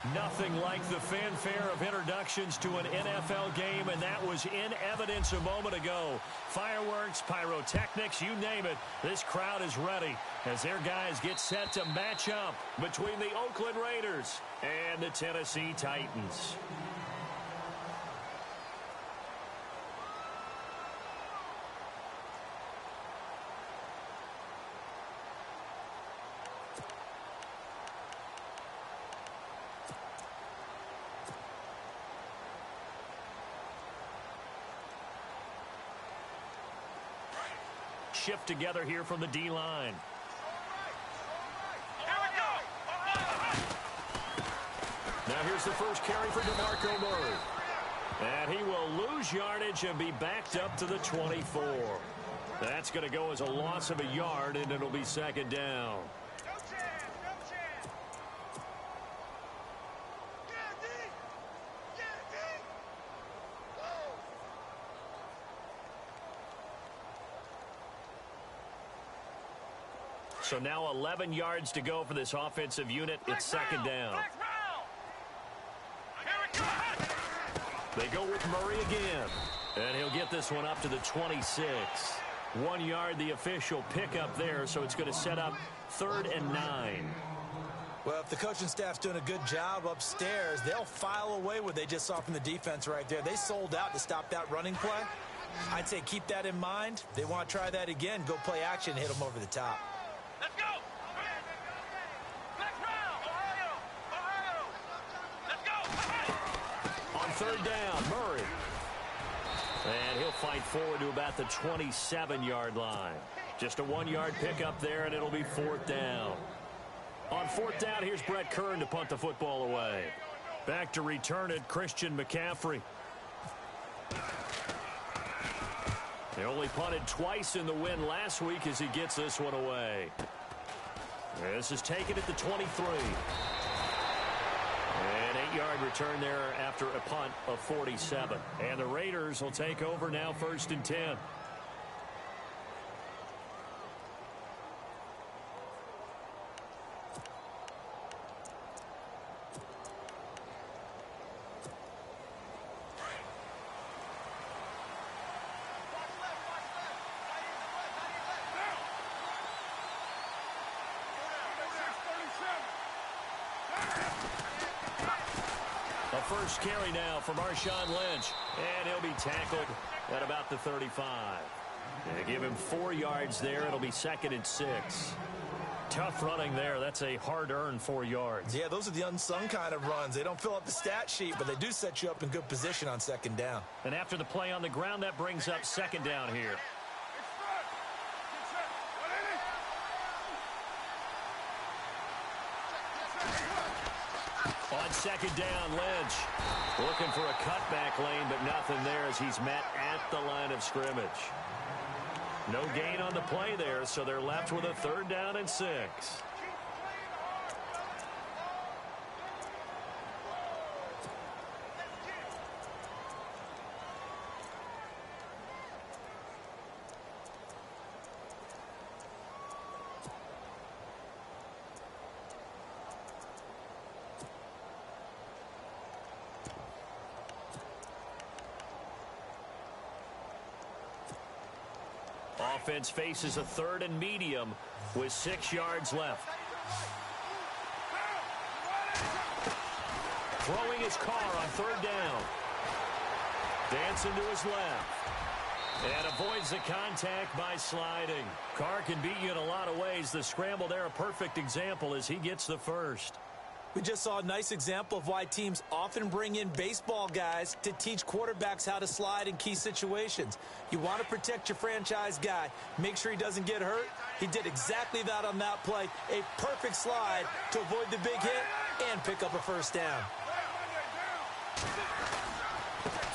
Nothing like the fanfare of introductions to an NFL game, and that was in evidence a moment ago. Fireworks, pyrotechnics, you name it. This crowd is ready as their guys get set to match up between the Oakland Raiders and the Tennessee Titans. Shift together here from the D-line. Now here's the first carry for DeMarco Murray. And he will lose yardage and be backed up to the 24. That's going to go as a loss of a yard, and it'll be second down. So now 11 yards to go for this offensive unit. It's second down. They go with Murray again. And he'll get this one up to the 26. 1 yard, the official pickup there, so it's going to set up 3rd and 9. Well, if the coaching staff's doing a good job upstairs, they'll file away what they just saw from the defense right there. They sold out to stop that running play. I'd say keep that in mind. If they want to try that again, go play action and hit them over the top. Let's go! Next round! Ohio! Let's go! On 3rd down, Murray. And he'll fight forward to about the 27-yard line. Just a 1-yard pickup there, and it'll be 4th down. On 4th down, here's Brett Kern to punt the football away. Back to return it, Christian McCaffrey. They only punted twice in the win last week as he gets this one away. This is taken at the 23. An 8-yard return there after a punt of 47. And the Raiders will take over now 1st and 10. First carry now for Marshawn Lynch, and he'll be tackled at about the 35. They give him 4 yards there. It'll be 2nd and 6. Tough running there. That's a hard-earned 4 yards. Yeah, those are the unsung kind of runs. They don't fill up the stat sheet, but they do set you up in good position on 2nd down. And after the play on the ground, that brings up 2nd down here. On 2nd down, Lynch looking for a cutback lane, but nothing there as he's met at the line of scrimmage. No gain on the play there, so they're left with a 3rd down and 6. Offense faces a 3rd and medium with 6 yards left. Throwing his car on 3rd down. Dancing to his left. And avoids the contact by sliding. Carr can beat you in a lot of ways. The scramble there, a perfect example as he gets the first. We just saw a nice example of why teams often bring in baseball guys to teach quarterbacks how to slide in key situations. You want to protect your franchise guy. Make sure he doesn't get hurt. He did exactly that on that play. A perfect slide to avoid the big hit and pick up a 1st down.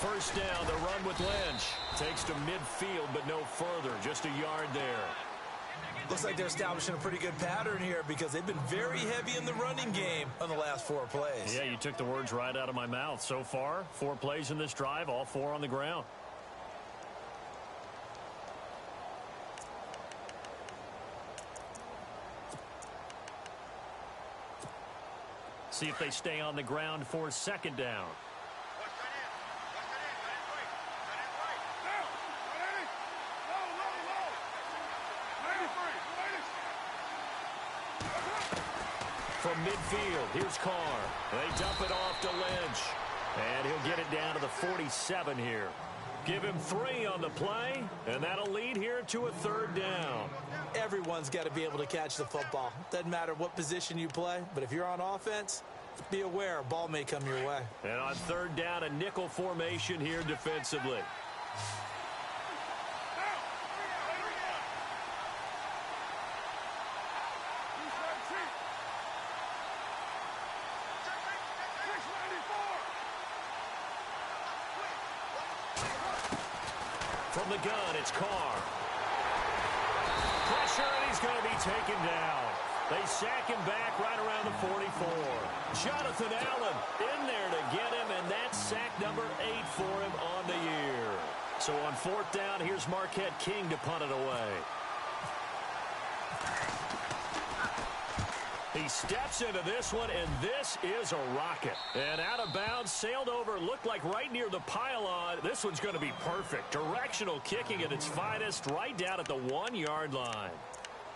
1st down, the run with Lynch. Takes to midfield, but no further. Just a yard there. Looks like they're establishing a pretty good pattern here because they've been very heavy in the running game on the last 4 plays. Yeah, you took the words right out of my mouth. So far, 4 plays in this drive, all 4 on the ground. see if they stay on the ground for second down. From midfield, here's Carr. They dump it off to Lynch. And he'll get it down to the 47 here. Give him 3 on the play, and that'll lead here to a third down. Everyone's got to be able to catch the football. Doesn't matter what position you play, but if you're on offense, be aware a ball may come your way. And on third down, a nickel formation here defensively. From the gun, it's Carr. Pressure, and he's going to be taken down. They sack him back right around the 44. Jonathan Allen in there to get him, and that's sack number 8 for him on the year. So on fourth down, here's Marquette King to punt it away. He steps into this one, and this is a rocket. And out of bounds, sailed over, looked like right near the pylon. This one's going to be perfect. Directional kicking at its finest, right down at the 1-yard line.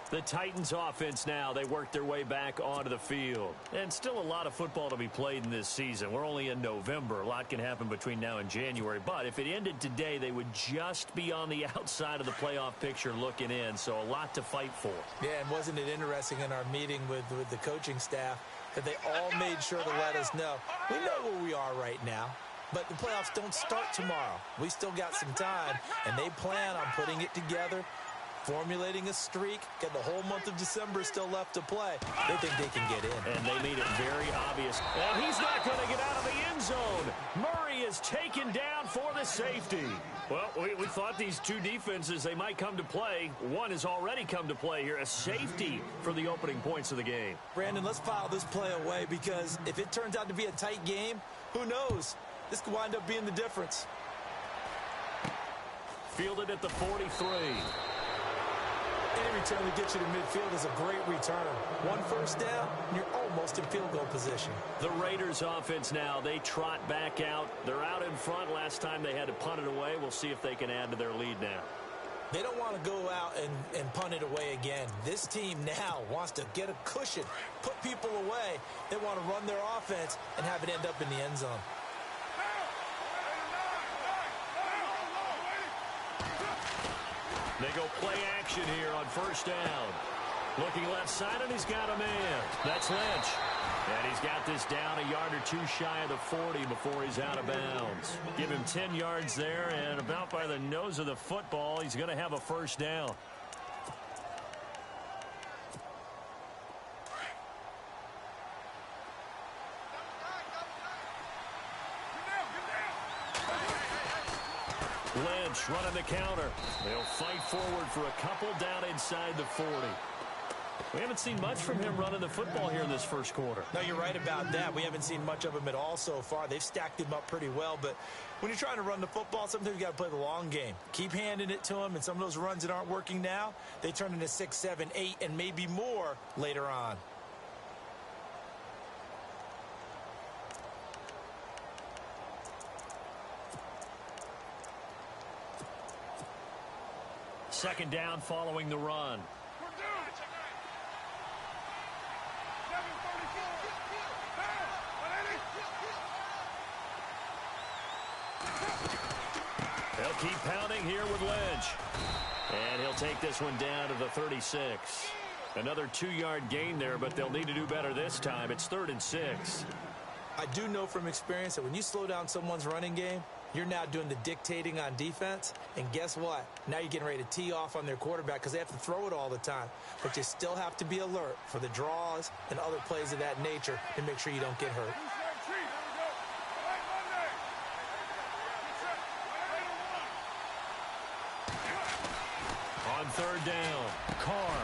The Titans offense now, they work their way back onto the field. And still a lot of football to be played in this season. We're only in November. A lot can happen between now and January. But if it ended today, they would just be on the outside of the playoff picture looking in. So a lot to fight for. Yeah, and wasn't it interesting in our meeting with the coaching staff that they all made sure to let us know, we know where we are right now, but the playoffs don't start tomorrow. We still got some time, and they plan on putting it together, formulating a streak, got the whole month of December still left to play. They think they can get in. And they made it very obvious. And he's not going to get out of the end zone. Murray is taken down for the safety. Well, we thought these two defenses, they might come to play. One has already come to play here, a safety for the opening points of the game. Brandon, let's file this play away because if it turns out to be a tight game, who knows? This could wind up being the difference. Fielded at the 43. Any return that gets you to midfield is a great return. One first down, and you're almost in field goal position. The Raiders offense now, they trot back out. They're out in front. Last time they had to punt it away. We'll see if they can add to their lead now. They don't want to go out and punt it away again. This team now wants to get a cushion, put people away. They want to run their offense and have it end up in the end zone. They go play action here on first down. Looking left side, and he's got a man. That's Lynch. And he's got this down a yard or two shy of the 40 before he's out of bounds. Give him 10 yards there, and about by the nose of the football, he's going to have a first down. Lynch running the counter. They'll fight forward for a couple down inside the 40. We haven't seen much from him running the football here in this first quarter. No, you're right about that. We haven't seen much of him at all so far. They've stacked him up pretty well, but when you're trying to run the football, sometimes you got to play the long game. Keep handing it to him, and some of those runs that aren't working now, they turn into 6, 7, 8, and maybe more later on. Second down following the run. They'll keep pounding here with Lynch. And he'll take this one down to the 36. Another 2-yard gain there, but they'll need to do better this time. It's 3rd and 6. I do know from experience that when you slow down someone's running game, you're now doing the dictating on defense, and guess what? Now you're getting ready to tee off on their quarterback because they have to throw it all the time. But you still have to be alert for the draws and other plays of that nature to make sure you don't get hurt. On third down, Carr.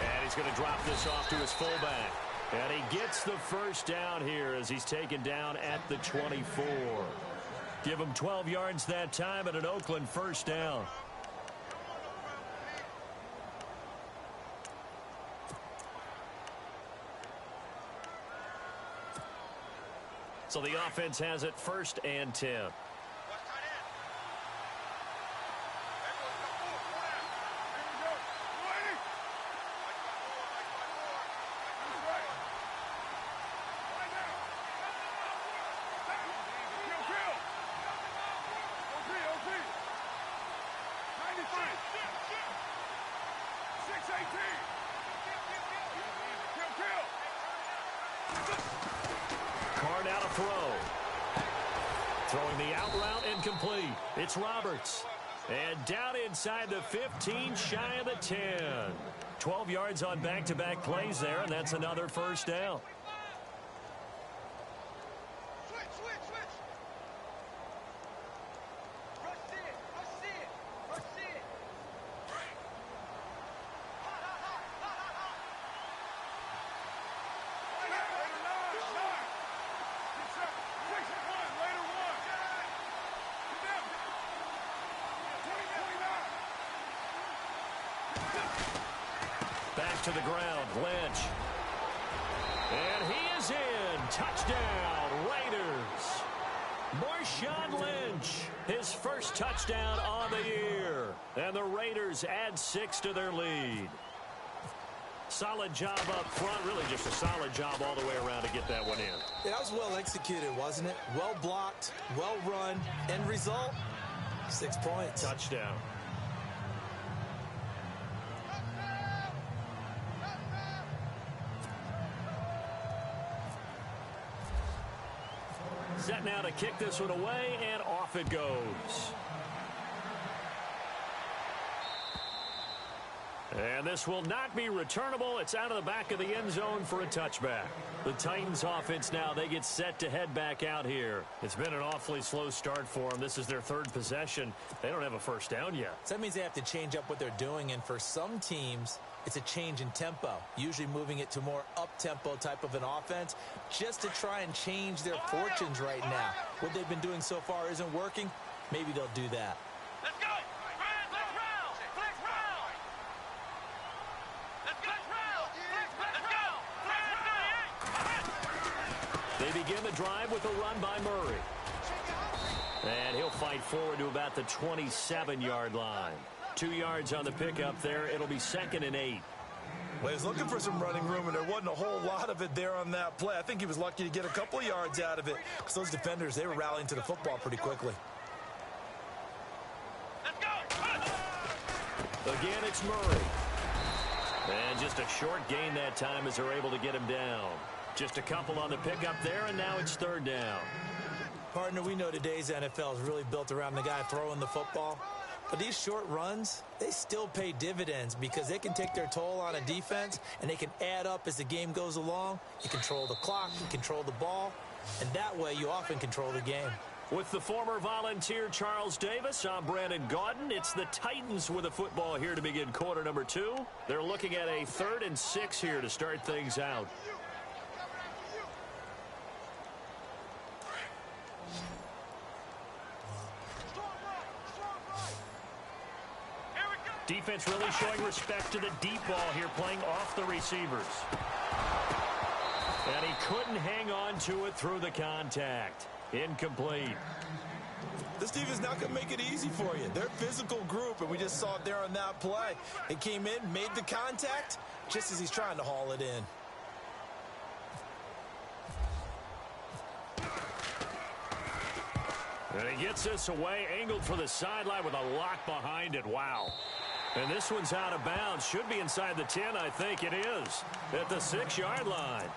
And he's going to drop this off to his fullback. And he gets the first down here as he's taken down at the 24. Give him 12 yards that time and an Oakland first down. So the offense has it 1st and 10. Card out of throw. Throwing the out route incomplete. It's Roberts. And down inside the 15, shy of the 10. 12 yards on back-to-back plays there, and that's another 1st down. Back to the ground, Lynch. And he is in. Touchdown, Raiders. Marshawn Lynch, his 1st touchdown on the year. And the Raiders add 6 to their lead. Solid job up front, really just a solid job all the way around to get that one in. Yeah, that was well executed, wasn't it? Well blocked, well run. End result, 6 points. Touchdown. Set now to kick this one away, and off it goes. And this will not be returnable. It's out of the back of the end zone for a touchback. The Titans offense now, they get set to head back out here. It's been an awfully slow start for them. This is their 3rd possession. They don't have a 1st down yet. So that means they have to change up what they're doing, and for some teams, it's a change in tempo, usually moving it to more up-tempo type of an offense just to try and change their fortunes right now. What they've been doing so far isn't working. Maybe they'll do that. Let's go! Let's round! Let's round! Let's go! Let's go! They begin the drive with a run by Murray. And he'll fight forward to about the 27-yard line. 2 yards on the pickup there. It'll be 2nd and 8. Well, he was looking for some running room, and there wasn't a whole lot of it there on that play. I think he was lucky to get a couple of yards out of it because those defenders, they were rallying to the football pretty quickly. Let's go! Again, it's Murray. And just a short gain that time as they're able to get him down. Just a couple on the pickup there, and now it's 3rd down. Partner, we know today's NFL is really built around the guy throwing the football. But these short runs, they still pay dividends because they can take their toll on a defense, and they can add up as the game goes along. You control the clock, you control the ball, and that way you often control the game. With the former Volunteer Charles Davis, I'm Brandon Gaudin. It's the Titans with the football here to begin quarter number 2. They're looking at a 3rd and 6 here to start things out. Defense really showing respect to the deep ball here, playing off the receivers. And he couldn't hang on to it through the contact. Incomplete. This defense not going to make it easy for you. They're a physical group, and we just saw it there on that play. He came in, made the contact, just as he's trying to haul it in. And he gets this away, angled for the sideline with a lock behind it. Wow. And this one's out of bounds. Should be inside the 10, I think it is. At the 6-yard line.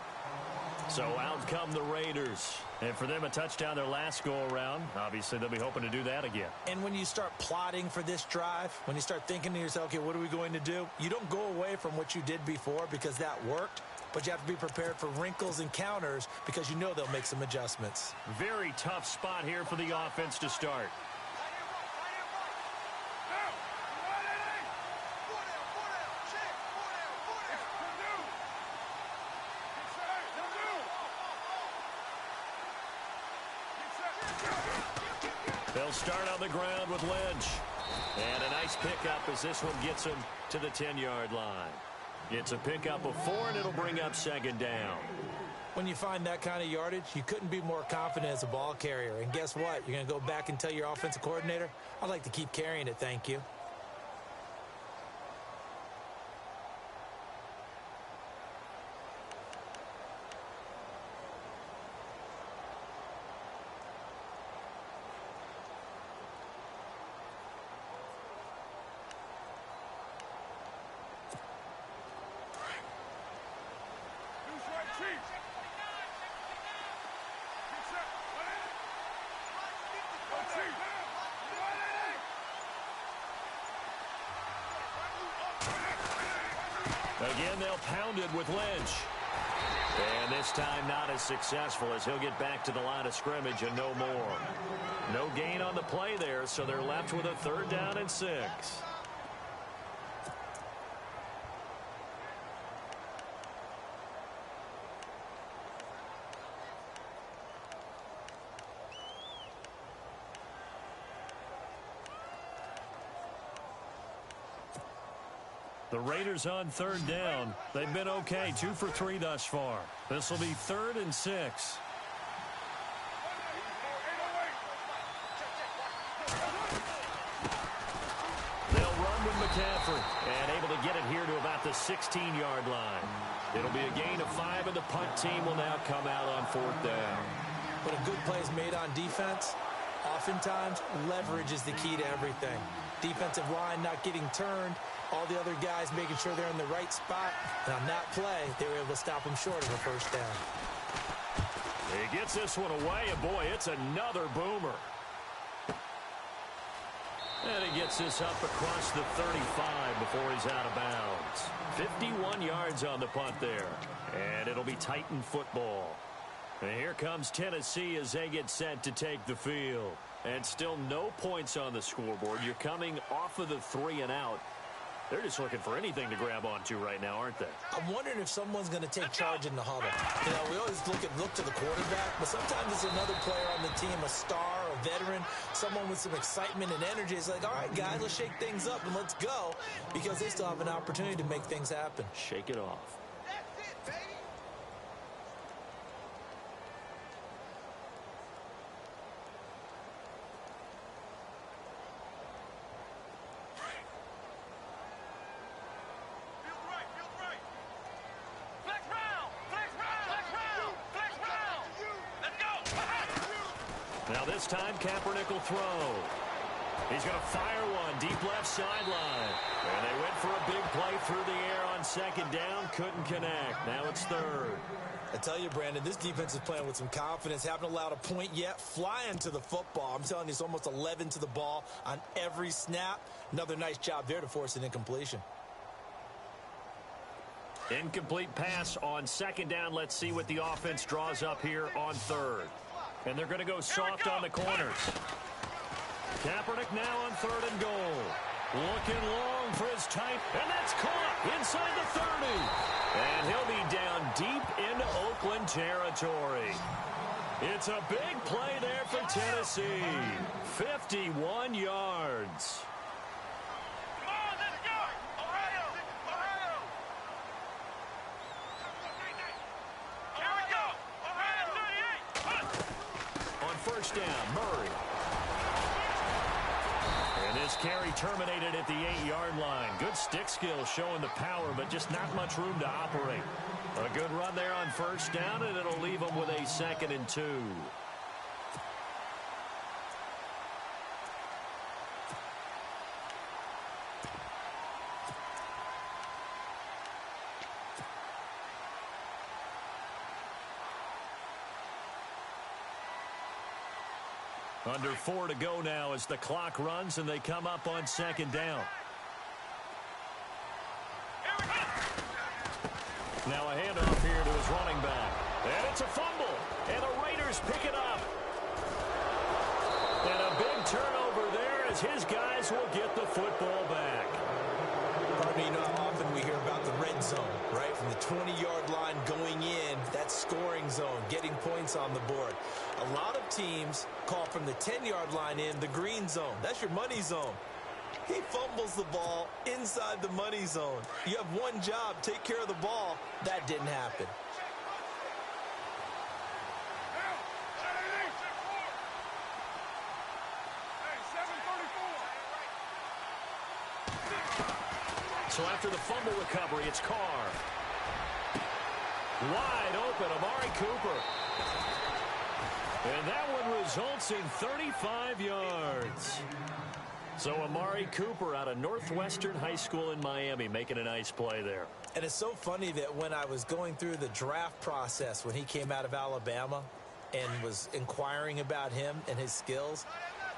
So out come the Raiders. And for them, a touchdown their last go-around. Obviously, they'll be hoping to do that again. And when you start plotting for this drive, when you start thinking to yourself, okay, what are we going to do? You don't go away from what you did before because that worked. But you have to be prepared for wrinkles and counters because you know they'll make some adjustments. Very tough spot here for the offense to start. They'll start on the ground with Lynch. And a nice pickup as this one gets him to the 10-yard line. It's a pickup of 4, and it'll bring up 2nd down. When you find that kind of yardage, you couldn't be more confident as a ball carrier. And guess what? You're going to go back and tell your offensive coordinator, I'd like to keep carrying it, thank you. Again, they'll pound it with Lynch. And this time not as successful as he'll get back to the line of scrimmage and no more. No gain on the play there, so they're left with a 3rd down and 6. The Raiders on 3rd down. They've been okay, 2 for 3 thus far. This will be 3rd and 6. They'll run with McCaffrey and able to get it here to about the 16-yard line. It'll be a gain of 5, and the punt team will now come out on 4th down. When a good play is made on defense, oftentimes leverage is the key to everything. Defensive line not getting turned, all the other guys making sure they're in the right spot. And on that play, they were able to stop him short of a 1st down. He gets this one away, and boy, it's another boomer. And he gets this up across the 35 before he's out of bounds. 51 yards on the punt there. And it'll be Titan football. And here comes Tennessee as they get set to take the field. And still no points on the scoreboard. You're coming off of the 3 and out. They're just looking for anything to grab onto right now, aren't they? I'm wondering if someone's going to take charge in the huddle. You know, we always look to the quarterback, but sometimes it's another player on the team, a star, a veteran, someone with some excitement and energy. It's like, all right, guys, let's shake things up and let's go, because they still have an opportunity to make things happen. Shake it off. That's it, baby. Now this time, Kaepernick will throw. He's going to fire one deep left sideline. And they went for a big play through the air on 2nd down. Couldn't connect. Now it's 3rd. I tell you, Brandon, this defense is playing with some confidence. Haven't allowed a point yet. Flying to the football. I'm telling you, it's almost 11 to the ball on every snap. Another nice job there to force an incompletion. Incomplete pass on 2nd down. Let's see what the offense draws up here on 3rd. And they're going to go soft on the corners. Kaepernick now on 3rd and goal. Looking long for his tight, and that's caught inside the 30. And he'll be down deep into Oakland territory. It's a big play there for Tennessee. 51 yards. Come on, let's go. Ohio. Ohio. Here we go. Ohio 38. On 1st down, Murray. And this carry terminated at the 8-yard line. Good stick skill showing the power, but just not much room to operate. A good run there on 1st down, and it'll leave them with a 2nd and 2. Under 4 to go now as the clock runs and they come up on 2nd down. Now a handoff here to his running back. And it's a fumble. And the Raiders pick it up. And a big turnover there as his guys will get the football back. Pardon me, you know how often we hear about the red zone, right? From the 20-yard line going in, that scoring zone, getting points on the board. A lot of teams call from the 10-yard line in the green zone. That's your money zone. He fumbles the ball inside the money zone. You have one job, take care of the ball. That didn't happen. So after the fumble recovery, it's Carr. Wide open, Amari Cooper. And that one results in 35 yards. So Amari Cooper out of Northwestern High School in Miami making a nice play there. And it's so funny that when I was going through the draft process when he came out of Alabama and was inquiring about him and his skills,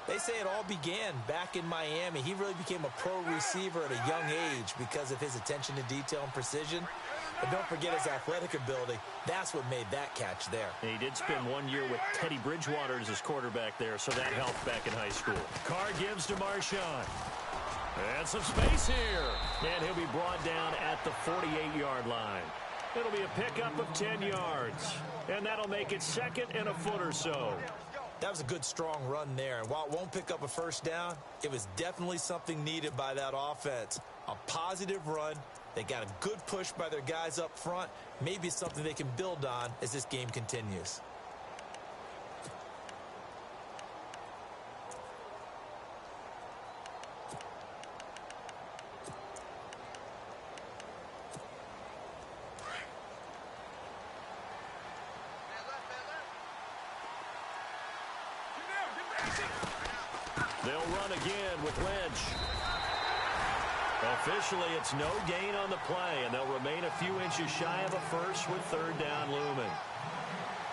they say it all began back in Miami. He really became a pro receiver at a young age because of his attention to detail and precision. But don't forget his athletic ability. That's what made that catch there. He did spend 1 year with Teddy Bridgewater as his quarterback there, so that helped back in high school. Carr gives to Marshawn. And some space here. And he'll be brought down at the 48-yard line. It'll be a pickup of 10 yards. And that'll make it second and a foot or so. That was a good, strong run there. And while it won't pick up a first down, it was definitely something needed by that offense. A positive run. They got a good push by their guys up front. Maybe something they can build on as this game continues. They'll run again with Lynch. Officially, it's no gain on the play, and they'll remain a few inches shy of a first with third down looming.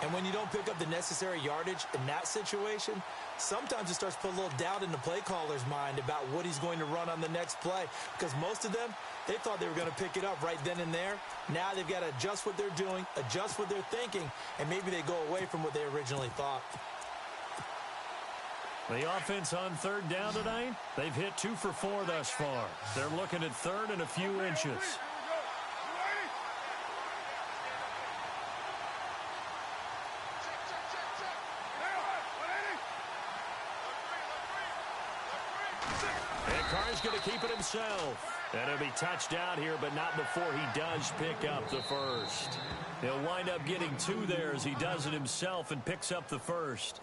And when you don't pick up the necessary yardage in that situation, sometimes it starts to put a little doubt in the play caller's mind about what he's going to run on the next play. Because most of them, they thought they were going to pick it up right then and there. Now they've got to adjust what they're doing, adjust what they're thinking, and maybe they go away from what they originally thought. The offense on third down tonight, they've hit 2 for 4 thus far. They're looking at third and a few inches. And Carr's going to keep it himself. And he'll be touched down here, but not before he does pick up the first. He'll wind up getting 2 there as he does it himself and picks up the first.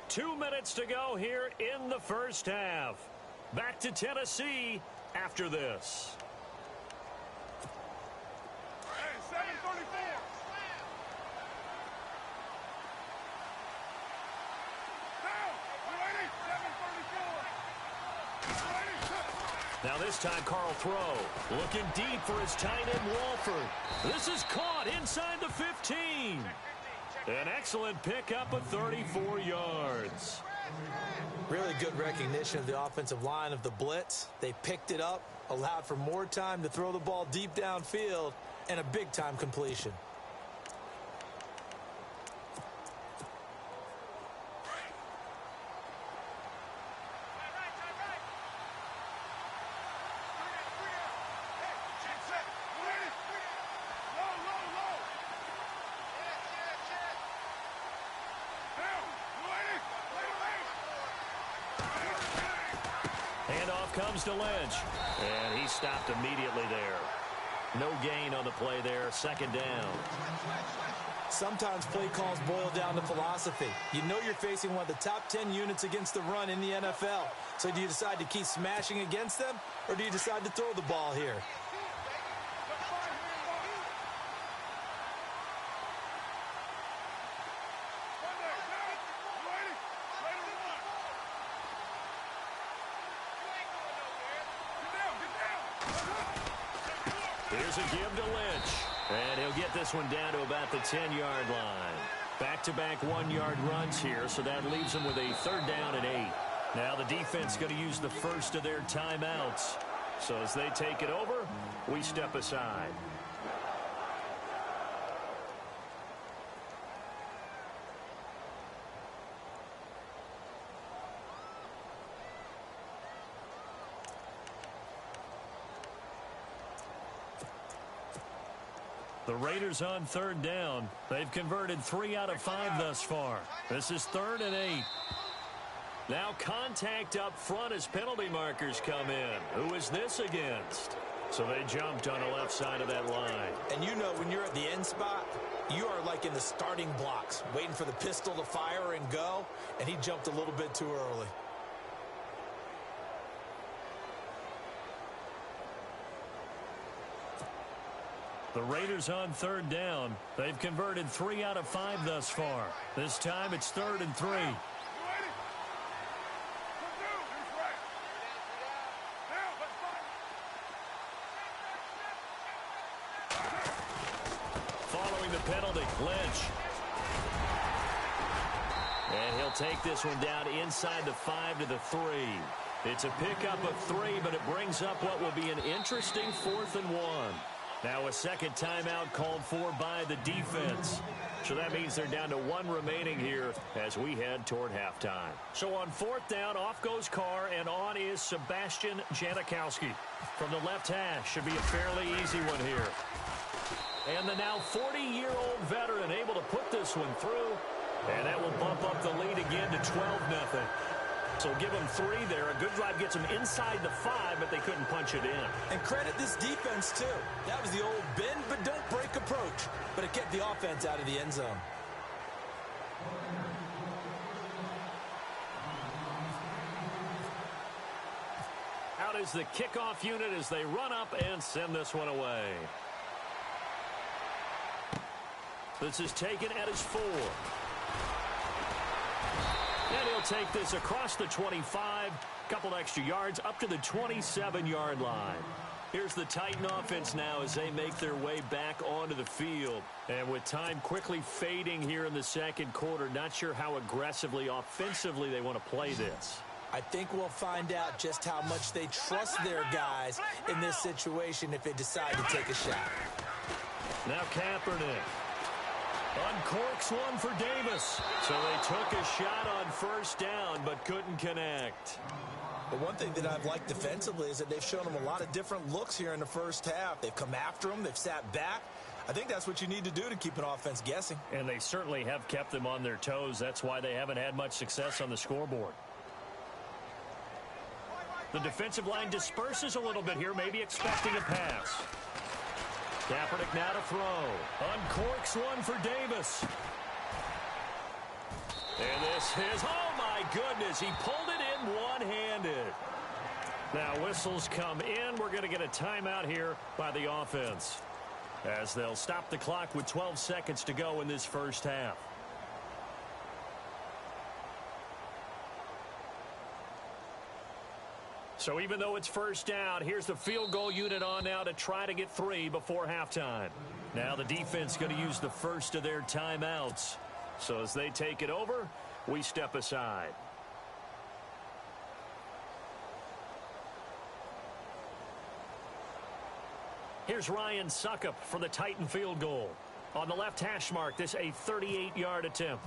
2 minutes to go here in the first half. Back to Tennessee after this. Hey, 7:34. Now this time Carl throw. Looking deep for his tight end Walford. This is caught inside the 15. An excellent pickup of 34 yards. Really good recognition of the offensive line of the blitz. They picked it up, allowed for more time to throw the ball deep downfield, and a big-time completion. Handoff comes to Lynch, and he stopped immediately there. No gain on the play there, second down. Sometimes play calls boil down to philosophy. You know you're facing one of the top 10 units against the run in the NFL. So do you decide to keep smashing against them, or do you decide to throw the ball here? Here's a give to Lynch. And he'll get this one down to about the 10-yard line. Back-to-back 1-yard runs here, so that leaves them with a third down and 8. Now the defense going to use the first of their timeouts. So as they take it over, we step aside. The Raiders on third down. They've converted 3 out of 5 thus far. This is third and 8. Now contact up front as penalty markers come in. Who is this against? So they jumped on the left side of that line. And you know when you're at the end spot, you are like in the starting blocks, waiting for the pistol to fire and go, and he jumped a little bit too early. The Raiders on third down. They've converted 3 out of 5 thus far. This time it's 3rd and 3. Following the penalty, Lynch. And he'll take this one down inside the 5 to the 3. It's a pickup of 3, but it brings up what will be an interesting 4th and 1. Now a second timeout called for by the defense. So that means they're down to 1 remaining here as we head toward halftime. So on 4th down, off goes Carr, and on is Sebastian Janikowski. From the left hash, should be a fairly easy one here. And the now 40-year-old veteran able to put this one through. And that will bump up the lead again to 12-0. So give them 3 there. A good drive gets them inside the 5, but they couldn't punch it in. And credit this defense, too. That was the old bend but don't break approach. But it kept the offense out of the end zone. Out is the kickoff unit as they run up and send this one away. This is taken at his 4. And he'll take this across the 25, couple extra yards up to the 27-yard line. Here's the Titan offense now as they make their way back onto the field. And with time quickly fading here in the second quarter, not sure how aggressively, offensively they want to play this. I think we'll find out just how much they trust their guys in this situation if they decide to take a shot. Now Kaepernick. Uncorks one for Davis. So they took a shot on first down but couldn't connect. But one thing that I've liked defensively is that they've shown them a lot of different looks here in the first half. They've come after them. They've sat back. I think that's what you need to do to keep an offense guessing. And they certainly have kept them on their toes. That's why they haven't had much success on the scoreboard. The defensive line disperses a little bit here, maybe expecting a pass. Kaepernick now to throw. Uncorks one for Davis. And this is, oh my goodness, he pulled it in one-handed. Now whistles come in. We're going to get a timeout here by the offense, as they'll stop the clock with 12 seconds to go in this first half. So even though it's first down, here's the field goal unit on now to try to get 3 before halftime. Now the defense going to use the first of their timeouts. So as they take it over, we step aside. Here's Ryan Suckup for the Titan field goal. On the left hash mark, this a 38-yard attempt.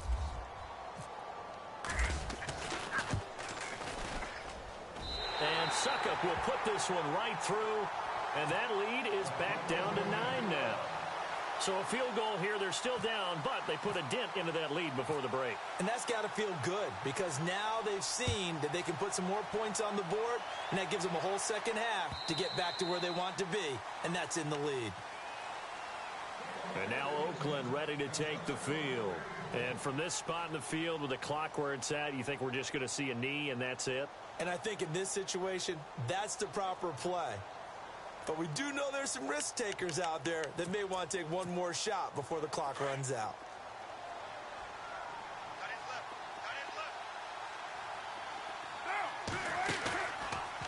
And Suckup will put this one right through, and that lead is back down to 9 now. So a field goal here, they're still down, but they put a dent into that lead before the break. And that's got to feel good, because now they've seen that they can put some more points on the board, and that gives them a whole second half to get back to where they want to be, and that's in the lead. And now Oakland ready to take the field. And from this spot in the field with the clock where it's at, you think we're just going to see a knee and that's it? And I think in this situation, that's the proper play. But we do know there's some risk takers out there that may want to take one more shot before the clock runs out.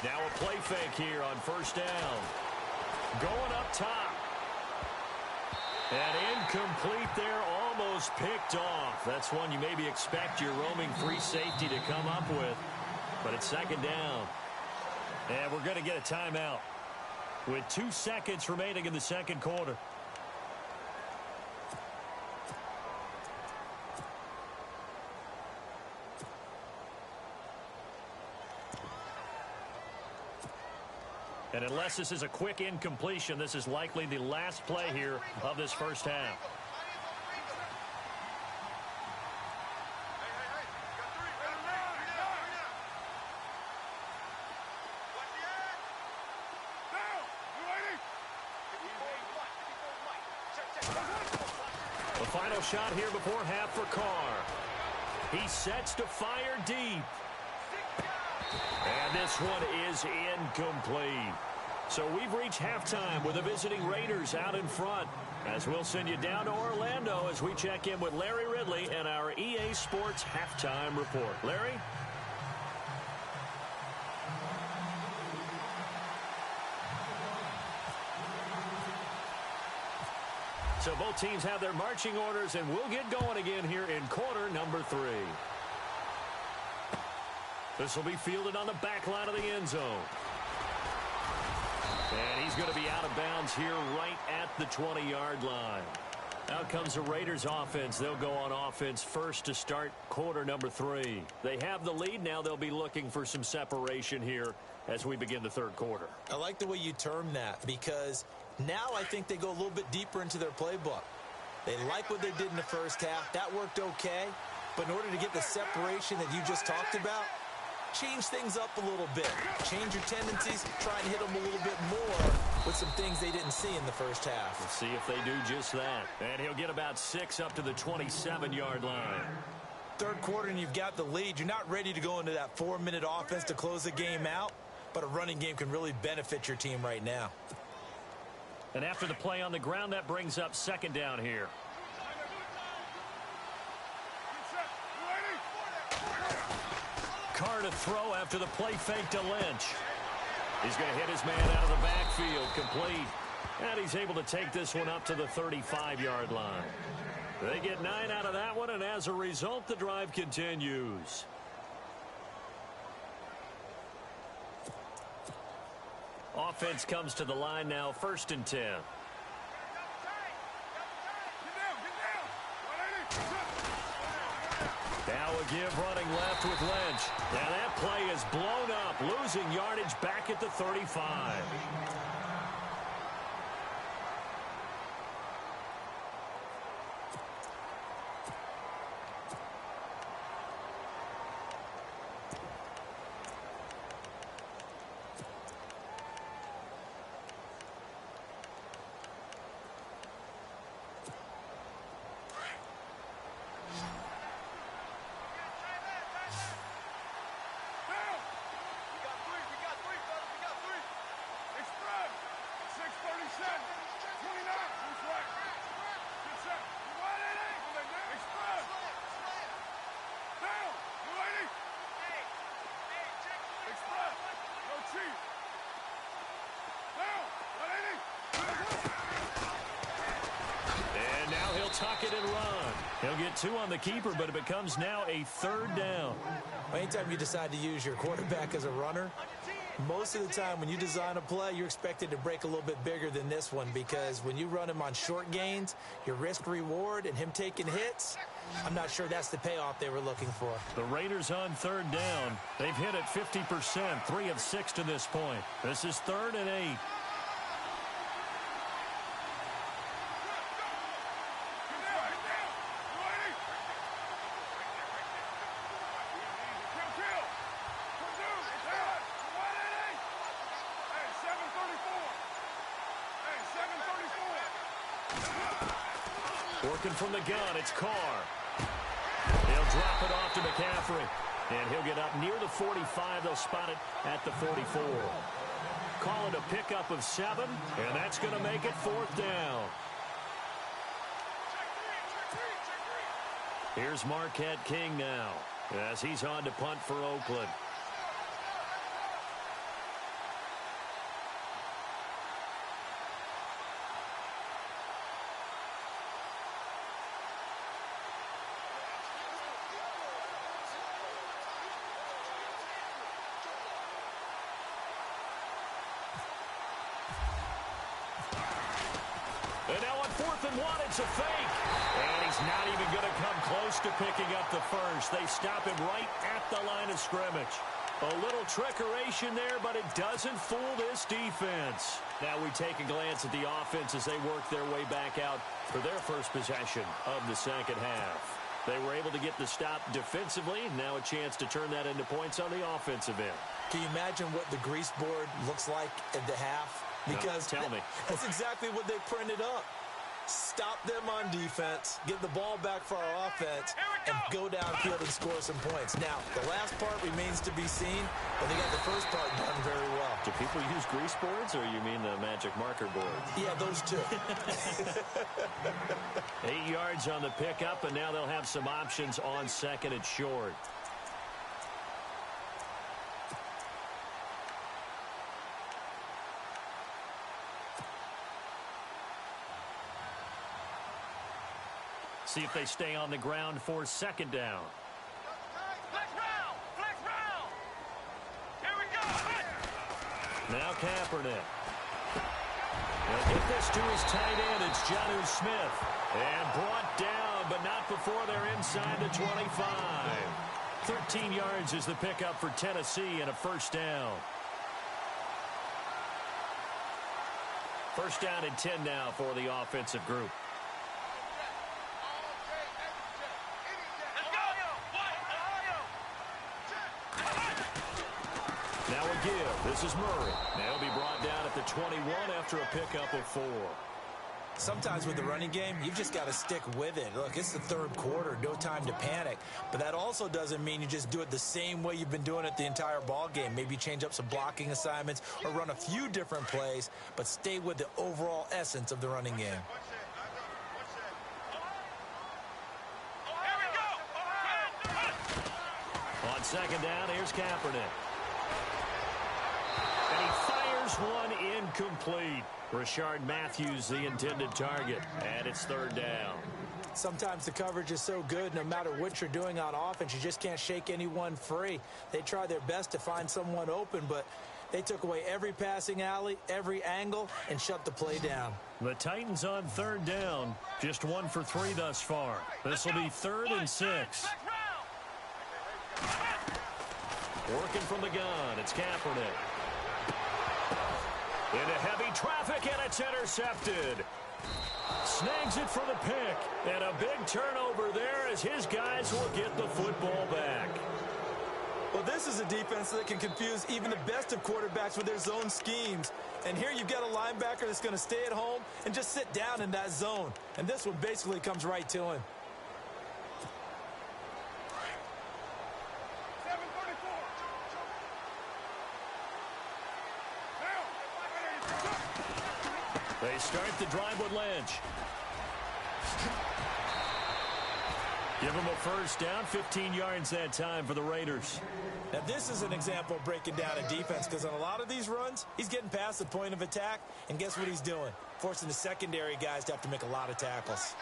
Now a play fake here on first down. Going up top. And incomplete there, almost picked off. That's one you maybe expect your roaming free safety to come up with. But it's second down. And we're going to get a timeout with 2 seconds remaining in the second quarter. And unless this is a quick incompletion, this is likely the last play here of this first half. The final shot here before half for Carr. He sets to fire deep. And this one is incomplete. So we've reached halftime with the visiting Raiders out in front. As we'll send you down to Orlando as we check in with Larry Ridley and our EA Sports Halftime Report. Larry? So both teams have their marching orders, and we'll get going again here in quarter number 3. This will be fielded on the back line of the end zone. And he's going to be out of bounds here right at the 20-yard line. Out comes the Raiders offense. They'll go on offense first to start quarter number 3. They have the lead. Now they'll be looking for some separation here as we begin the third quarter. I like the way you term that, because now I think they go a little bit deeper into their playbook. They like what they did in the first half. That worked okay. But in order to get the separation that you just talked about, change things up a little bit. Change your tendencies. Try and hit them a little bit more with some things they didn't see in the first half. Let's see if they do just that. And he'll get about 6 up to the 27-yard line. Third quarter and you've got the lead. You're not ready to go into that 4-minute offense to close the game out, but a running game can really benefit your team right now. And after the play on the ground, that brings up second down here. Carr to throw after the play fake to Lynch. He's going to hit his man out of the backfield, complete. And he's able to take this one up to the 35-yard line. They get 9 out of that one, and as a result, the drive continues. Offense comes to the line now, 1st and 10. Now a give running left with Lynch. Now that play is blown up, losing yardage back at the 35. Tuck it and run. He'll get 2 on the keeper, but it becomes now a 3rd down. Anytime you decide to use your quarterback as a runner, most of the time when you design a play, you're expected to break a little bit bigger than this one, because when you run him on short gains, your risk-reward and him taking hits, I'm not sure that's the payoff they were looking for. The Raiders on 3rd down. They've hit it 50%, 3 of 6 to this point. This is 3rd and 8. Working from the gun, it's Carr. He'll drop it off to McCaffrey. And he'll get up near the 45. They'll spot it at the 44. Call it a pickup of 7, and that's going to make it 4th down. Here's Marquette King now, as he's on to punt for Oakland. And now on 4th and 1, it's a fake. And he's not even going to come close to picking up the first. They stop him right at the line of scrimmage. A little trickeration there, but it doesn't fool this defense. Now we take a glance at the offense as they work their way back out for their first possession of the second half. They were able to get the stop defensively. Now a chance to turn that into points on the offensive end. Can you imagine what the grease board looks like at the half? Because tell me. That's exactly what they printed up. Stop them on defense, get the ball back for our offense, and go downfield and score some points. Now, the last part remains to be seen, but they got the first part done very well. Do people use grease boards, or you mean the magic marker boards? Yeah, those two. 8 yards on the pickup, and now they'll have some options on second and short. See if they stay on the ground for second down. Flex round! Flex round! Here we go! Now Kaepernick. They'll get this to his tight end. It's Jonnu Smith. And brought down, but not before they're inside the 25. 13 yards is the pickup for Tennessee and a first down. First down and 10 now for the offensive group. Now a give. This is Murray. Now he'll be brought down at the 21 after a pickup of 4. Sometimes with the running game, you've just got to stick with it. Look, it's the third quarter, no time to panic. But that also doesn't mean you just do it the same way you've been doing it the entire ball game. Maybe change up some blocking assignments or run a few different plays, but stay with the overall essence of the running game. On second down, here's Kaepernick. And he fires one incomplete. Rashard Matthews, the intended target. And it's third down. Sometimes the coverage is so good, no matter what you're doing on offense, you just can't shake anyone free. They try their best to find someone open, but they took away every passing alley, every angle, and shut the play down. The Titans on third down. Just 1 for 3 thus far. This will be 3rd and 6. Working from the gun, it's Kaepernick. Into heavy traffic, and it's intercepted. Snags it for the pick, and a big turnover there as his guys will get the football back. Well, this is a defense that can confuse even the best of quarterbacks with their zone schemes. And here you've got a linebacker that's going to stay at home and just sit down in that zone. And this one basically comes right to him. They start the drive with Lynch. Give him a first down, 15 yards that time for the Raiders. Now, this is an example of breaking down a defense because on a lot of these runs, he's getting past the point of attack, and guess what he's doing? Forcing the secondary guys to have to make a lot of tackles.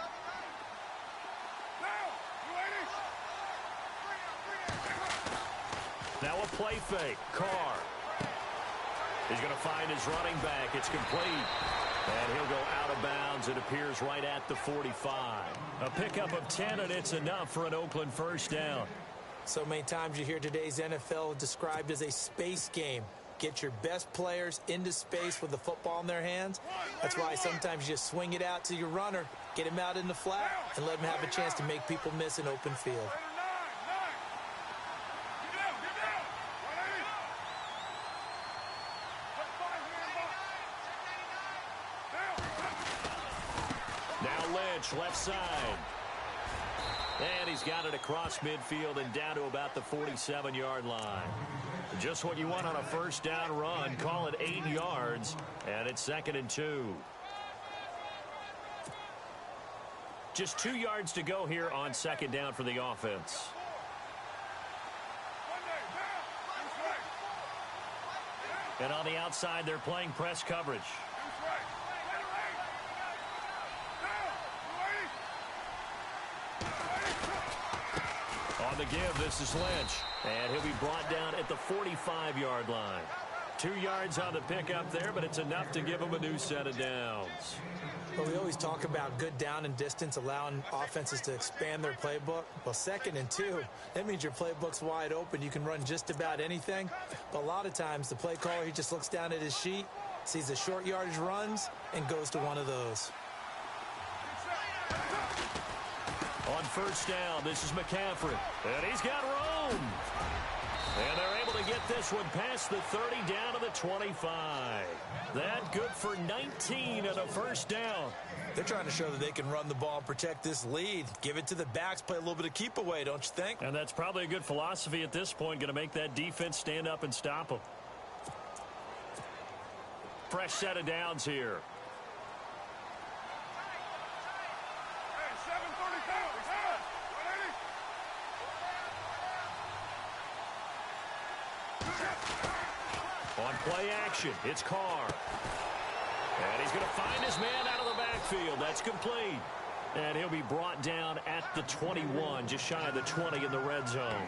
Now a play fake. Carr. He's going to find his running back. It's complete. And he'll go out of bounds. It appears right at the 45. A pickup of 10, and it's enough for an Oakland first down. So many times you hear today's NFL described as a space game. Get your best players into space with the football in their hands. That's why sometimes you just swing it out to your runner, get him out in the flat, and let him have a chance to make people miss an open field. Left side. And he's got it across midfield and down to about the 47-yard line. Just what you want on a first down run. Call it 8 yards, and it's 2nd and 2. Just 2 yards to go here on second down for the offense. And on the outside, they're playing press coverage. On the give, this is Lynch. And he'll be brought down at the 45-yard line. 2 yards on the pickup there, but it's enough to give him a new set of downs. Well, we always talk about good down and distance, allowing offenses to expand their playbook. Well, 2nd and 2, that means your playbook's wide open. You can run just about anything. But a lot of times, the play caller, he just looks down at his sheet, sees the short yardage runs, and goes to one of those. On first down, this is McCaffrey. And he's got room. And they're able to get this one past the 30 down to the 25. That good for 19 and a first down. They're trying to show that they can run the ball and protect this lead. Give it to the backs, play a little bit of keep away, don't you think? And that's probably a good philosophy at this point, going to make that defense stand up and stop them. Fresh set of downs here. On play action, it's Carr. And he's going to find his man out of the backfield. That's complete. And he'll be brought down at the 21, just shy of the 20 in the red zone.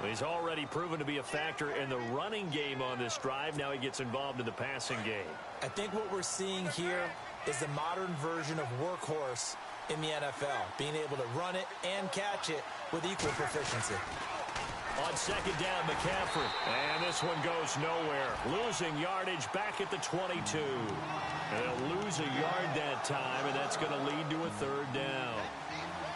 He's already proven to be a factor in the running game on this drive. Now he gets involved in the passing game. I think what we're seeing here is the modern version of workhorse in the NFL, being able to run it and catch it with equal proficiency. On second down, McCaffrey. And this one goes nowhere. Losing yardage back at the 22. They'll lose a yard that time, and that's going to lead to a third down.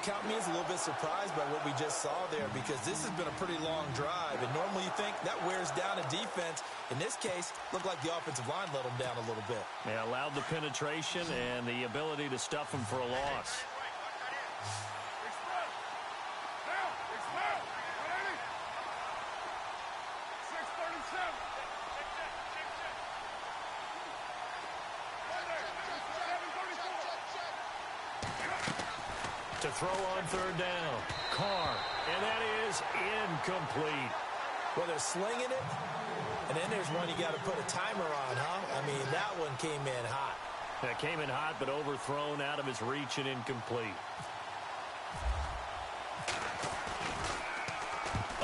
Count me as a little bit surprised by what we just saw there, because this has been a pretty long drive, and normally you think that wears down a defense. In this case, looked like the offensive line let them down a little bit. They allowed the penetration and the ability to stuff them for a loss. To throw on third down. Carr. And that is incomplete. Well, they're slinging it, and then there's one you got to put a timer on, huh? I mean, that one came in hot. That came in hot, but overthrown out of his reach and incomplete.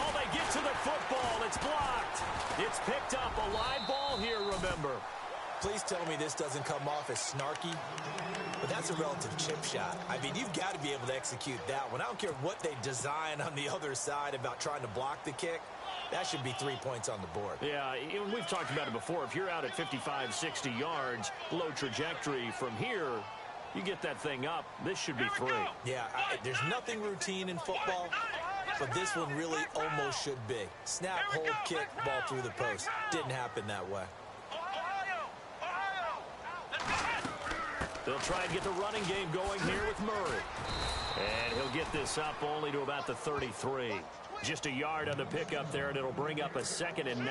Oh, they get to the football. It's blocked. It's picked up. A live ball here, remember. Please tell me this doesn't come off as snarky. But that's a relative chip shot. I mean, you've got to be able to execute that one. I don't care what they design on the other side about trying to block the kick. That should be 3 points on the board. Yeah, we've talked about it before. If you're out at 55, 60 yards, low trajectory from here, you get that thing up. This should be 3. Yeah, there's nothing routine in football, but this one really almost should be. Snap, hold, kick, ball through the post. Didn't happen that way. They'll try and get the running game going here with Murray. And he'll get this up only to about the 33. Just a yard on the pickup there, and it'll bring up a 2nd and 9.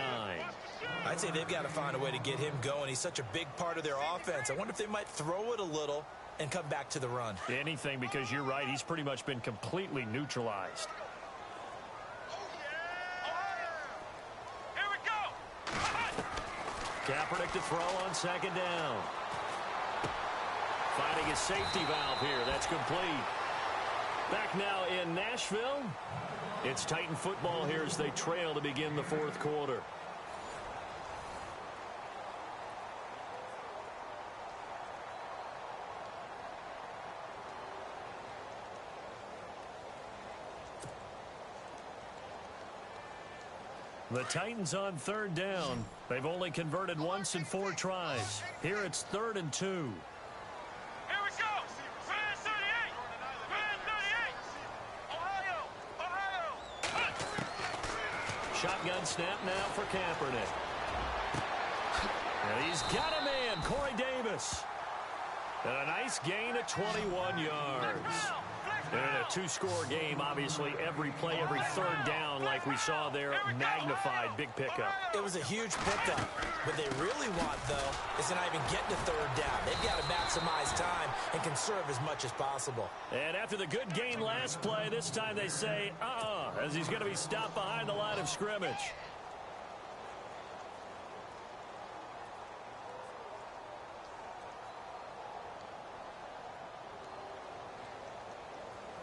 I'd say they've got to find a way to get him going. He's such a big part of their offense. I wonder if they might throw it a little and come back to the run. Anything, because you're right. He's pretty much been completely neutralized. Here we go. Kaepernick to throw on 2nd down. Finding his safety valve here. That's complete. Back now in Nashville. It's Titan football here as they trail to begin the 4th quarter. The Titans on 3rd down. They've only converted once in 4 tries. Here it's 3rd and 2. Shotgun snap now for Kaepernick. And he's got a man, Corey Davis. And a nice gain of 21 yards. And in a 2-score game, obviously, every play, every 3rd down, like we saw there, magnified, big pickup. It was a huge pickup. What they really want, though, is to not even get to 3rd down. They've got to maximize time and conserve as much as possible. And after the good gain last play, this time they say, as he's going to be stopped behind the line of scrimmage.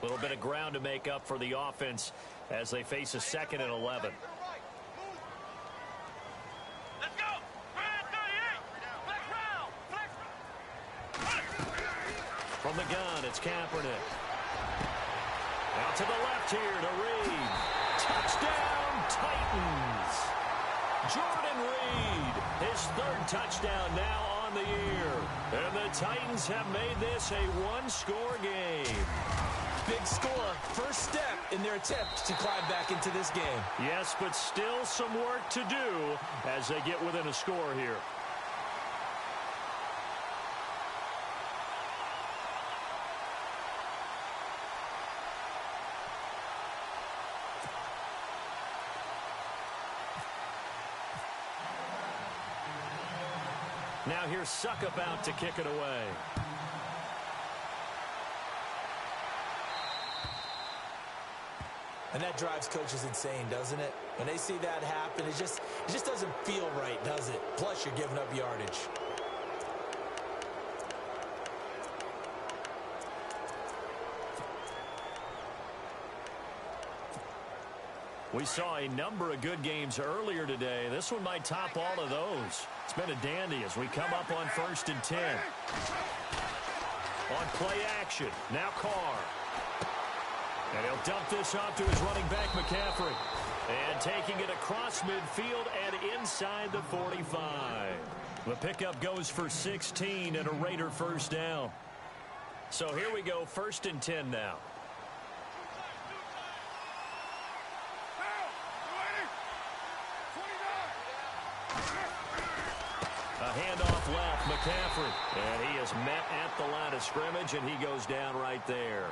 A little bit of ground to make up for the offense as they face a 2nd and 11. Let's go. 38. From the gun, it's Kaepernick. Out to the left here to Reed. Touchdown, Titans. Jordan Reed, his 3rd touchdown now on the year. And the Titans have made this a 1-score game. big score, first step in their attempt to climb back into this game. Yes, but still some work to do as they get within a score here. Now here's Suckup out to kick it away. And that drives coaches insane, doesn't it? When they see that happen, it just doesn't feel right, does it? Plus, you're giving up yardage. We saw a number of good games earlier today. This one might top all of those. It's been a dandy as we come up on 1st and 10. On play action, now Carr. And he'll dump this off to his running back, McCaffrey. And taking it across midfield and inside the 45. The pickup goes for 16 and a Raider first down. So here we go, 1st and 10 now. A handoff left, McCaffrey. And he is met at the line of scrimmage, and he goes down right there.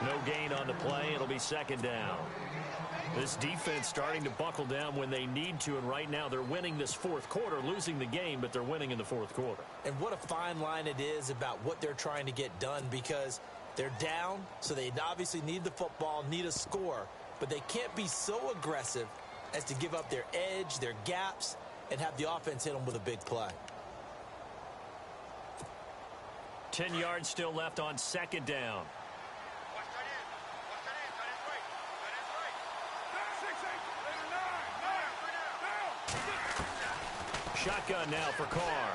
No gain on the play. It'll be 2nd down. This defense starting to buckle down when they need to, and right now they're winning this 4th quarter, losing the game, but they're winning in the 4th quarter. And what a fine line it is about what they're trying to get done, because they're down, so they obviously need the football, need a score, but they can't be so aggressive as to give up their edge, their gaps, and have the offense hit them with a big play. 10 yards still left on 2nd down. Shotgun now for Carr.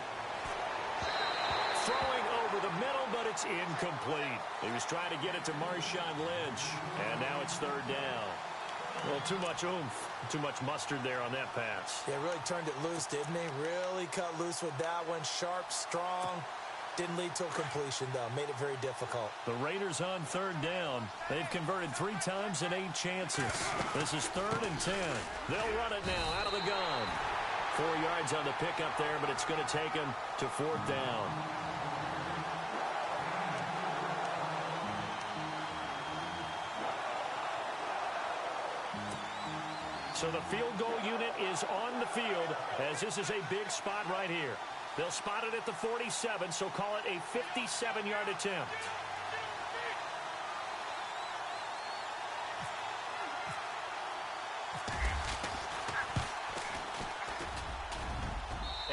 Throwing over the middle, but it's incomplete. He was trying to get it to Marshawn Lynch, and now it's 3rd down. A little too much oomph, too much mustard there on that pass. Yeah, really turned it loose, didn't he? Really cut loose with that one. Sharp, strong. Didn't lead to a completion, though. Made it very difficult. The Raiders on 3rd down. They've converted 3 times in 8 chances. This is 3rd and 10. They'll run it now out of the gun. 4 yards on the pickup there, but it's going to take him to 4th down. So the field goal unit is on the field as this is a big spot right here. They'll spot it at the 47, so call it a 57-yard attempt.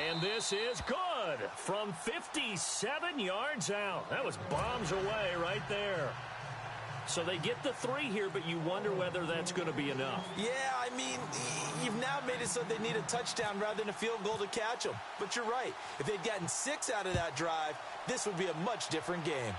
And this is good from 57 yards out. That was bombs away right there. So they get the 3 here, but you wonder whether that's going to be enough. Yeah, I mean, you've now made it so they need a touchdown rather than a field goal to catch them. But you're right. If they'd gotten 6 out of that drive, this would be a much different game.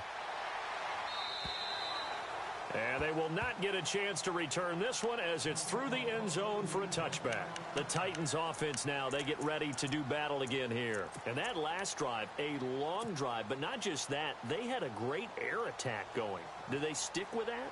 And they will not get a chance to return this one as it's through the end zone for a touchback. The Titans offense now, they get ready to do battle again here. And that last drive, a long drive, but not just that, they had a great air attack going. Do they stick with that?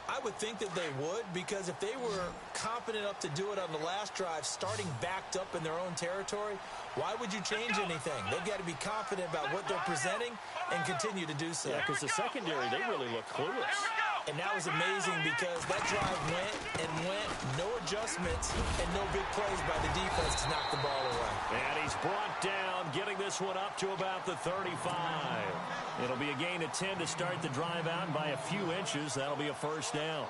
I would think that they would, because if they were confident enough to do it on the last drive, starting backed up in their own territory, why would you change anything? They've got to be confident about what they're presenting and continue to do so. Yeah, because the secondary, they really look clueless. And that was amazing because that drive went and went, no adjustments, and no big plays by the defense to knock the ball away. And he's brought down, getting this one up to about the 35. It'll be a gain of 10 to start the drive out by a few inches. That'll be a first down.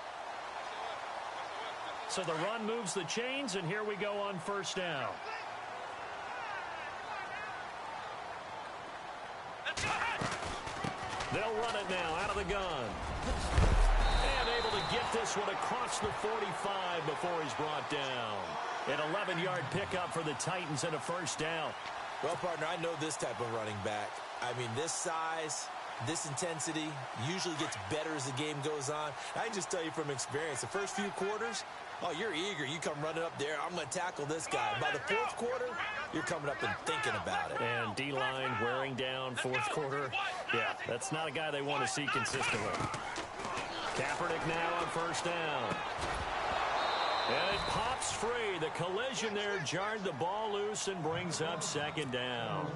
So the run moves the chains, and here we go on first down. They'll run it now out of the gun. And able to get this one across the 45 before he's brought down. An 11-yard pickup for the Titans and a first down. Well, partner, I know this type of running back. I mean, this size, this intensity usually gets better as the game goes on. I can just tell you from experience, the first few quarters, oh, you're eager. You come running up there, I'm going to tackle this guy. By the 4th quarter, you're coming up and thinking about it. And D-line wearing down 4th quarter. Yeah, that's not a guy they want to see consistently. Kaepernick now on first down. And it pops free. The collision there jarred the ball loose and brings up second down.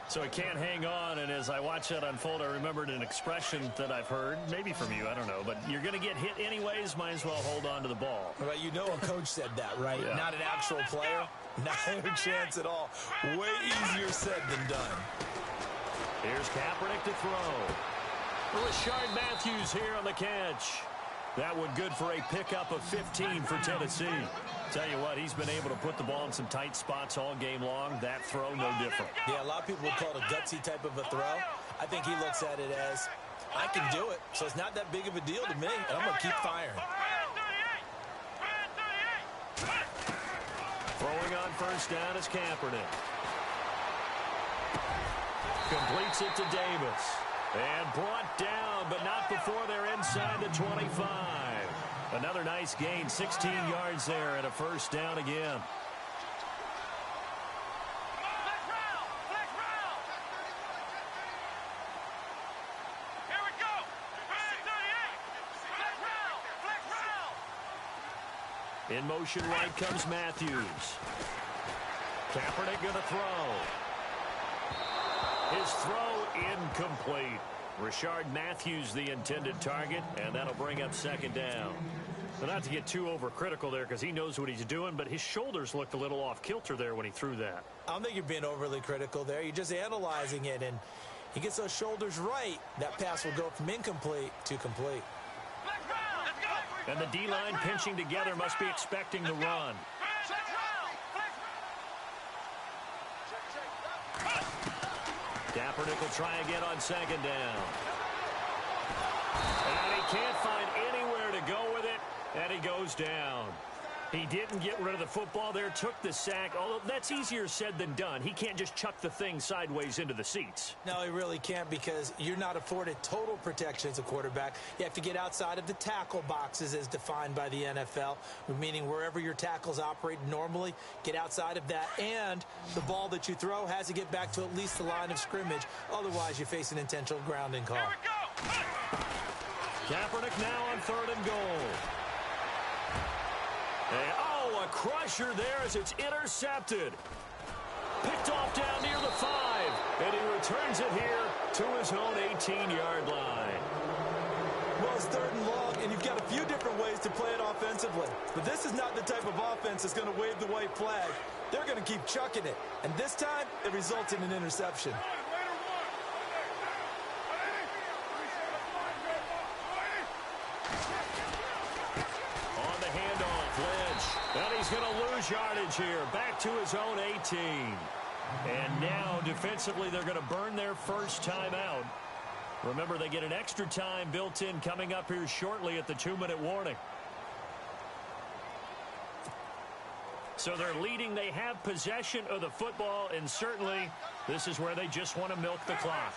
So it can't hang on, and as I watch that unfold, I remembered an expression that I've heard, maybe from you, I don't know, but you're going to get hit anyways, might as well hold on to the ball. Right, you know a coach said that, right? Yeah. Not an actual player. Not a chance at all. Way easier said than done. Here's Kaepernick to throw. Rashard Matthews here on the catch. That one good for a pickup of 15 for Tennessee. Tell you what, he's been able to put the ball in some tight spots all game long. That throw, no different. Yeah, a lot of people would call it a gutsy type of a throw. I think he looks at it as, I can do it, so it's not that big of a deal to me, and I'm going to keep firing. Throwing on first down is Kaepernick. Completes it to Davis. And brought down, but not before they're inside the 25. Another nice gain, 16 yards there, and a first down again. Here we go. In motion right comes Matthews. Kaepernick going to throw. His throw incomplete. Rashard Matthews the intended target, and that'll bring up second down. So not to get too overcritical there because he knows what he's doing, but his shoulders looked a little off kilter there when he threw that. I don't think you're being overly critical there. You're just analyzing it, and he gets those shoulders right. That pass will go from incomplete to complete. And the D-line pinching together must be expecting the run. Kaepernick will try again on second down. And he can't find anywhere to go with it, and he goes down. He didn't get rid of the football there, took the sack, although that's easier said than done. He can't just chuck the thing sideways into the seats. No, he really can't because you're not afforded total protection as a quarterback. You have to get outside of the tackle boxes as defined by the NFL, meaning wherever your tackles operate normally, get outside of that, and the ball that you throw has to get back to at least the line of scrimmage. Otherwise, you face an intentional grounding call. Kaepernick now on third and goal. And, oh, a crusher there as it's intercepted. Picked off down near the 5. And he returns it here to his own 18-yard line. Well, it's third and long, and you've got a few different ways to play it offensively. But this is not the type of offense that's going to wave the white flag. They're going to keep chucking it. And this time, it results in an interception. And he's going to lose yardage here. Back to his own 18. And now, defensively, they're going to burn their first timeout. Remember, they get an extra time built in coming up here shortly at the 2-minute warning. So they're leading. They have possession of the football, and certainly this is where they just want to milk the clock.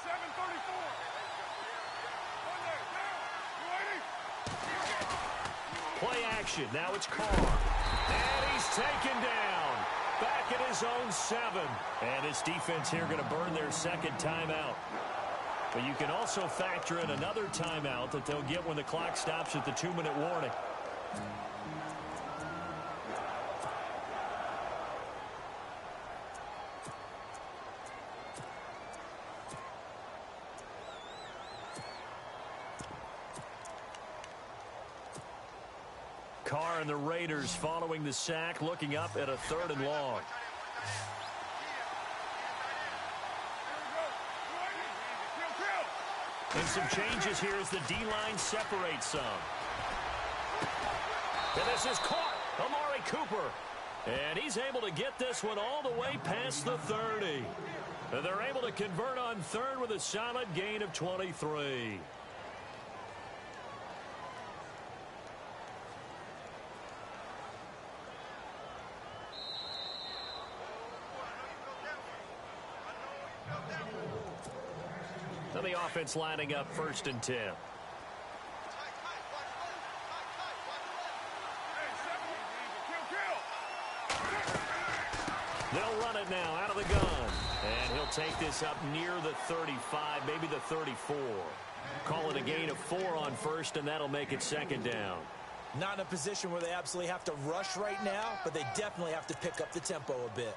Play action. Now it's Carr. And he's taken down. Back at his own 7. And his defense here going to burn their second timeout. But you can also factor in another timeout that they'll get when the clock stops at the 2-minute warning. Carr and the Raiders following the sack, looking up at a third and long. And some changes here as the D-line separates some. And this is caught. Amari Cooper. And he's able to get this one all the way past the 30. And they're able to convert on third with a solid gain of 23. The offense lining up 1st and 10. They'll run it now out of the gun. And he'll take this up near the 35, maybe the 34. Call it a gain of 4 on first, and that'll make it second down. Not in a position where they absolutely have to rush right now, but they definitely have to pick up the tempo a bit.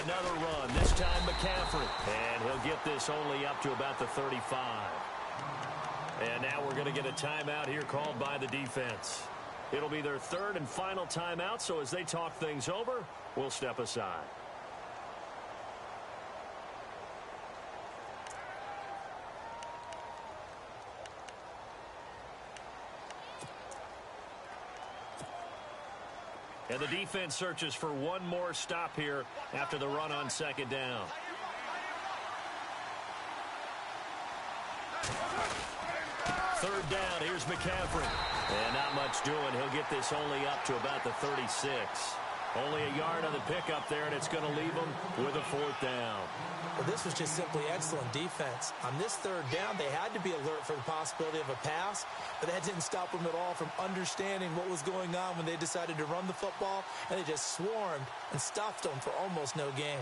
Another run, this time McCaffrey. And he'll get this only up to about the 35. And now we're going to get a timeout here called by the defense. It'll be their third and final timeout, so as they talk things over, we'll step aside. And the defense searches for one more stop here after the run on second down. Third down, here's McCaffrey. And not much doing. He'll get this only up to about the 36. Only a yard on the pickup there, and it's going to leave them with a fourth down. Well, this was just simply excellent defense. On this third down, they had to be alert for the possibility of a pass, but that didn't stop them at all from understanding what was going on when they decided to run the football, and they just swarmed and stuffed them for almost no gain.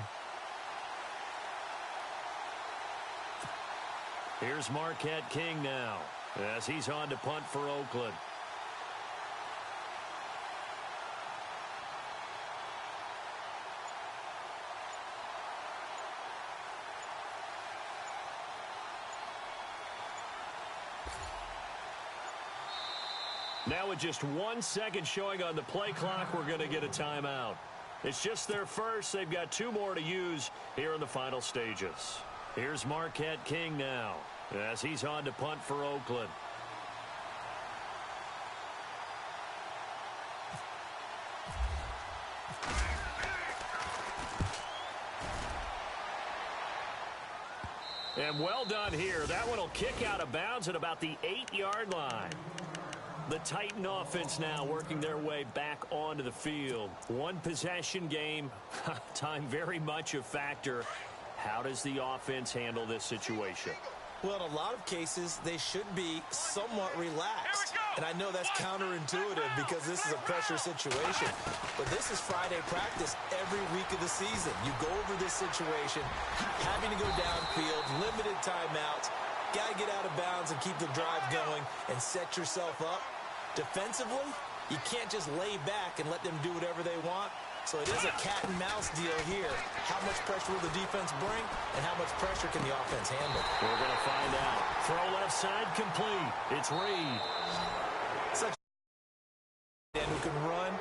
Here's Marquette King now, as he's on to punt for Oakland. Now with just 1 second showing on the play clock, we're going to get a timeout. It's just their first. They've got 2 more to use here in the final stages. Here's Marquette King now, as he's on to punt for Oakland. And well done here. That one will kick out of bounds at about the 8-yard line. The Titan offense now working their way back onto the field. One possession game. Time very much a factor. How does the offense handle this situation? Well, in a lot of cases, they should be somewhat relaxed. And I know that's counterintuitive because this is a pressure situation. But this is Friday practice every week of the season. You go over this situation, having to go downfield, limited timeouts, got to get out of bounds and keep the drive going and set yourself up. Defensively, you can't just lay back and let them do whatever they want. So it is a cat-and-mouse deal here. How much pressure will the defense bring, and how much pressure can the offense handle? We're going to find out. Throw left side complete. It's Reed. Such a man who can run